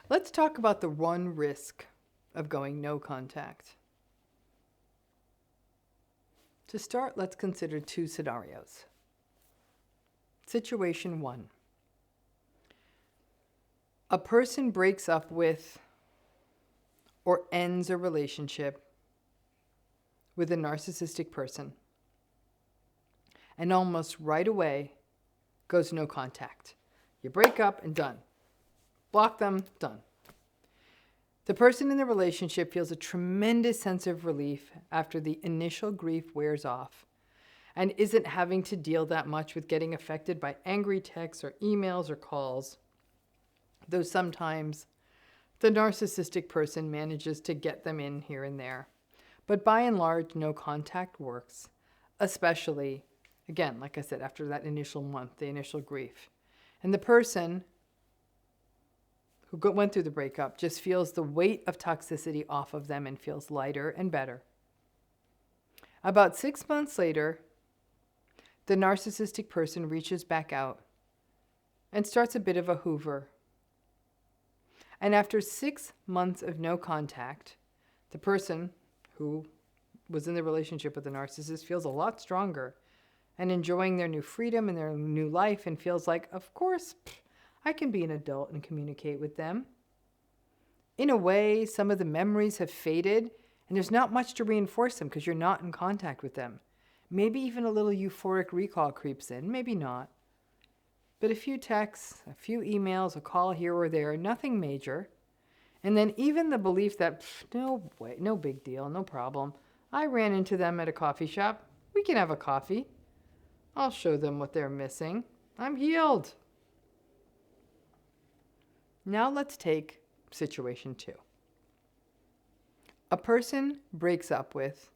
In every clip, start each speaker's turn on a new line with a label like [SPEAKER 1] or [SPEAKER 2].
[SPEAKER 1] Let's talk about the one risk of going no contact. To start, let's consider two scenarios. Situation 1. A person breaks up with or ends a relationship with a narcissistic person and almost right away goes no contact. You break up and done. Block them, done. The person in the relationship feels a tremendous sense of relief after the initial grief wears off and isn't having to deal that much with getting affected by angry texts or emails or calls, though sometimes the narcissistic person manages to get them in here and there. But by and large, no contact works, especially, again, like I said, after that initial month, the initial grief. And the person who went through the breakup just feels the weight of toxicity off of them and feels lighter and better. About 6 months later, the narcissistic person reaches back out and starts a bit of a hoover. And after 6 months of no contact, the person who was in the relationship with the narcissist feels a lot stronger and enjoying their new freedom and their new life and feels like, of course, I can be an adult and communicate with them. In a way, some of the memories have faded and there's not much to reinforce them because you're not in contact with them. Maybe even a little euphoric recall creeps in, maybe not. But a few texts, a few emails, a call here or there, nothing major. And then even the belief that, no way, no big deal, no problem. I ran into them at a coffee shop. We can have a coffee. I'll show them what they're missing. I'm healed. Now let's take situation 2. A person breaks up with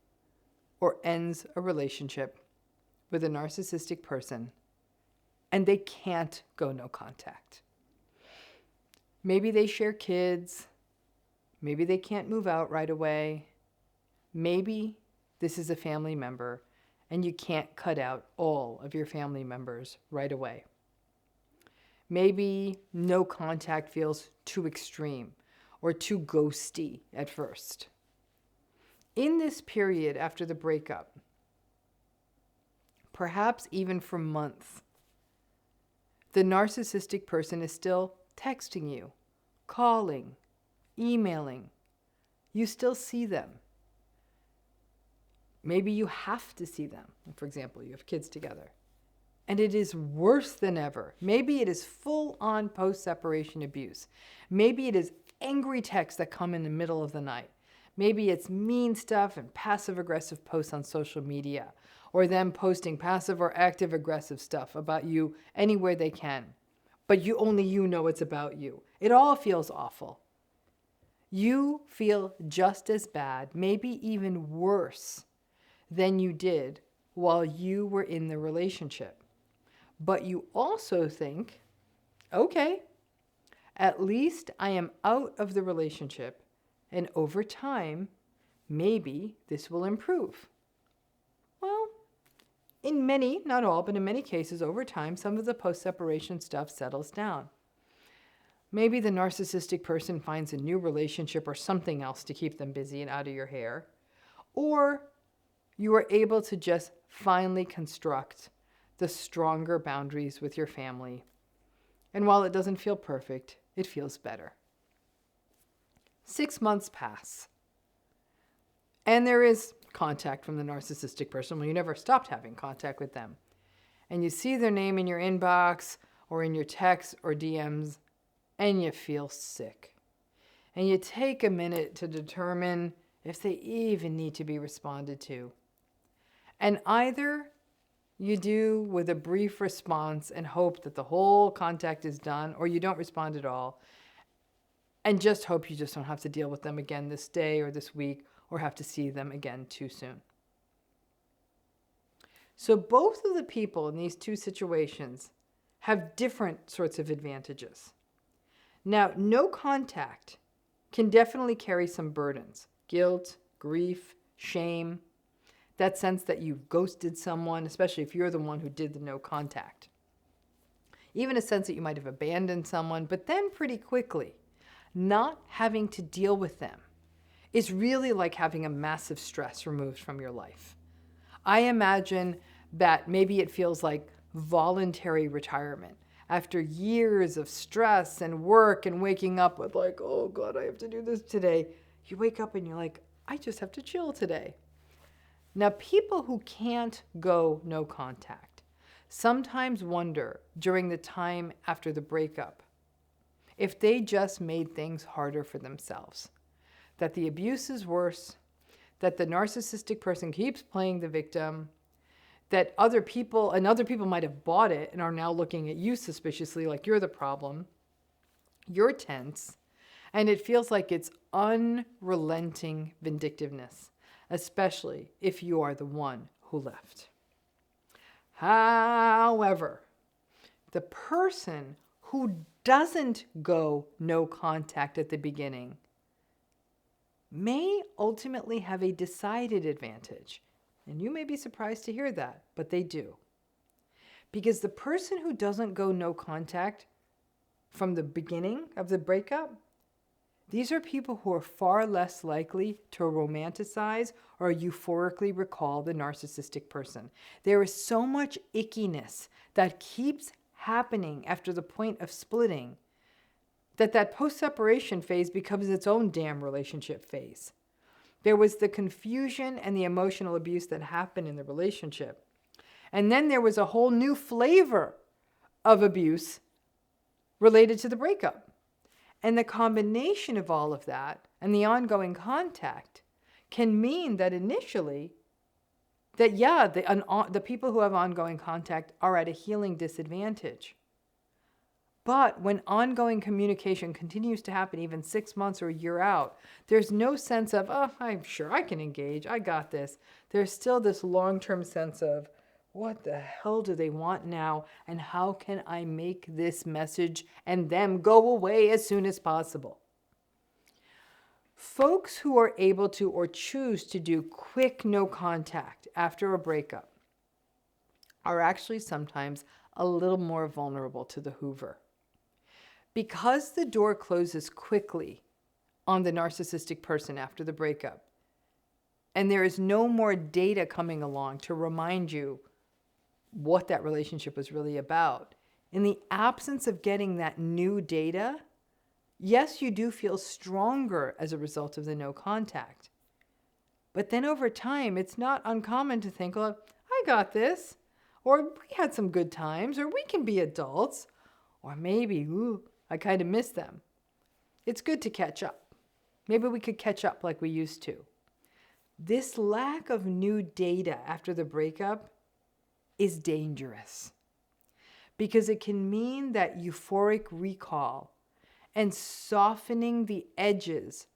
[SPEAKER 1] or ends a relationship with a narcissistic person and they can't go no contact. Maybe they share kids. Maybe they can't move out right away. Maybe this is a family member and you can't cut out all of your family members right away. Maybe no contact feels too extreme or too ghosty at first. In this period after the breakup, perhaps even for months, the narcissistic person is still texting you, calling, emailing. You still see them. Maybe you have to see them. For example, you have kids together. And it is worse than ever. Maybe it is full-on post-separation abuse. Maybe it is angry texts that come in the middle of the night. Maybe it's mean stuff and passive-aggressive posts on social media, or them posting passive or active-aggressive stuff about you anywhere they can. But only you know it's about you. It all feels awful. You feel just as bad, maybe even worse, than you did while you were in the relationship. But you also think, okay, at least I am out of the relationship, and over time, maybe this will improve. Well, in many, not all, but in many cases over time, some of the post-separation stuff settles down. Maybe the narcissistic person finds a new relationship or something else to keep them busy and out of your hair. Or you are able to just finally construct the stronger boundaries with your family. And while it doesn't feel perfect, it feels better. 6 months pass. And there is contact from the narcissistic person. Well, you never stopped having contact with them. And you see their name in your inbox or in your texts or DMs, and you feel sick. And you take a minute to determine if they even need to be responded to. And either you do with a brief response and hope that the whole contact is done, or you don't respond at all and just hope you just don't have to deal with them again this day or this week or have to see them again too soon. So both of the people in these two situations have different sorts of advantages. Now, no contact can definitely carry some burdens: guilt, grief, shame, that sense that you've ghosted someone, especially if you're the one who did the no contact. Even a sense that you might have abandoned someone, but then pretty quickly, not having to deal with them is really like having a massive stress removed from your life. I imagine that maybe it feels like voluntary retirement. After years of stress and work and waking up with like, oh God, I have to do this today. You wake up and you're like, I just have to chill today. Now, people who can't go no contact sometimes wonder during the time after the breakup if they just made things harder for themselves, that the abuse is worse, that the narcissistic person keeps playing the victim, that other people might have bought it and are now looking at you suspiciously like you're the problem, you're tense, and it feels like it's unrelenting vindictiveness, especially if you are the one who left. However, the person who doesn't go no contact at the beginning may ultimately have a decided advantage. And you may be surprised to hear that, but they do. Because the person who doesn't go no contact from the beginning of the breakup, these are people who are far less likely to romanticize or euphorically recall the narcissistic person. There is so much ickiness that keeps happening after the point of splitting that post-separation phase becomes its own damn relationship phase. There was the confusion and the emotional abuse that happened in the relationship. And then there was a whole new flavor of abuse related to the breakup. And the combination of all of that and the ongoing contact can mean that initially, that yeah, the people who have ongoing contact are at a healing disadvantage. But when ongoing communication continues to happen even 6 months or a year out, there's no sense of, oh, I'm sure I can engage, I got this. There's still this long-term sense of, what the hell do they want now? And how can I make this message and them go away as soon as possible? Folks who are able to or choose to do quick no contact after a breakup are actually sometimes a little more vulnerable to the hoover. Because the door closes quickly on the narcissistic person after the breakup, and there is no more data coming along to remind you what that relationship was really about, in the absence of getting that new data, yes, you do feel stronger as a result of the no contact. But then over time, it's not uncommon to think, well, I got this, or we had some good times, or we can be adults, or maybe, I kind of miss them. It's good to catch up. Maybe we could catch up like we used to. This lack of new data after the breakup is dangerous because it can mean that euphoric recall and softening the edges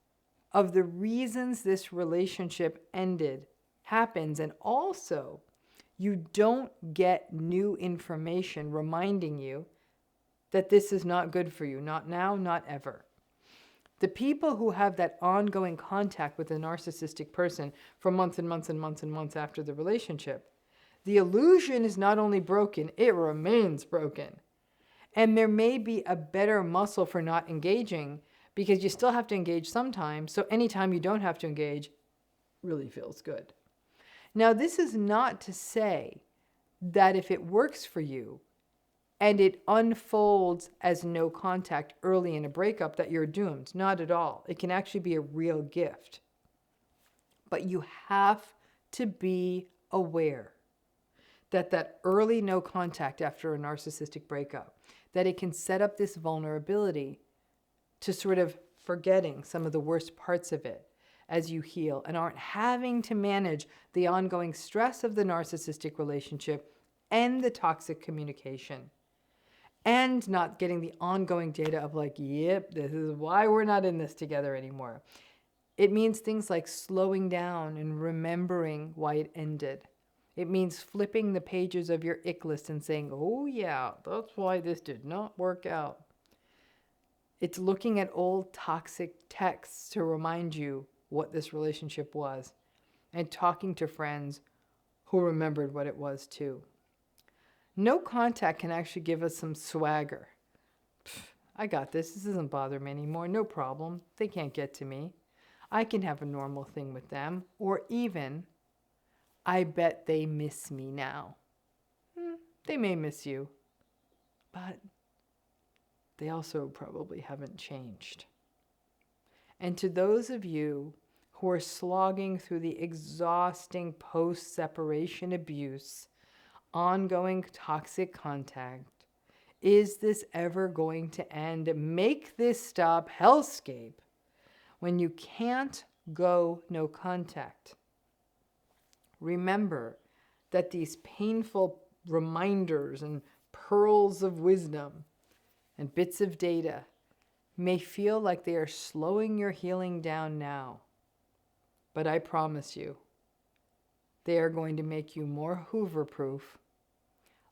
[SPEAKER 1] of the reasons this relationship ended happens. And also, you don't get new information reminding you that this is not good for you, not now, not ever. The people who have that ongoing contact with a narcissistic person for months and months and months and months after the relationship, the illusion is not only broken, it remains broken. And there may be a better muscle for not engaging because you still have to engage sometimes, so anytime you don't have to engage really feels good. Now, this is not to say that if it works for you, and it unfolds as no contact early in a breakup, that you're doomed. Not at all. It can actually be a real gift. But you have to be aware that early no contact after a narcissistic breakup, that it can set up this vulnerability to sort of forgetting some of the worst parts of it as you heal and aren't having to manage the ongoing stress of the narcissistic relationship and the toxic communication. And not getting the ongoing data of like, yep, this is why we're not in this together anymore. It means things like slowing down and remembering why it ended. It means flipping the pages of your ick list and saying, oh yeah, that's why this did not work out. It's looking at old toxic texts to remind you what this relationship was and talking to friends who remembered what it was too. No contact can actually give us some swagger. I got this. This doesn't bother me anymore. No problem. They can't get to me. I can have a normal thing with them. Or even, I bet they miss me now. They may miss you, but they also probably haven't changed. And to those of you who are slogging through the exhausting post-separation abuse, ongoing toxic contact, is this ever going to end? Make this stop hellscape when you can't go no contact. Remember that these painful reminders and pearls of wisdom and bits of data may feel like they are slowing your healing down now. But I promise you, they are going to make you more Hoover-proof,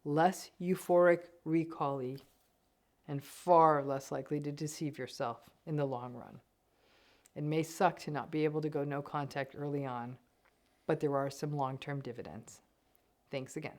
[SPEAKER 1] less euphoric recall-y, and far less likely to deceive yourself in the long run. It may suck to not be able to go no contact early on, but there are some long-term dividends. Thanks again.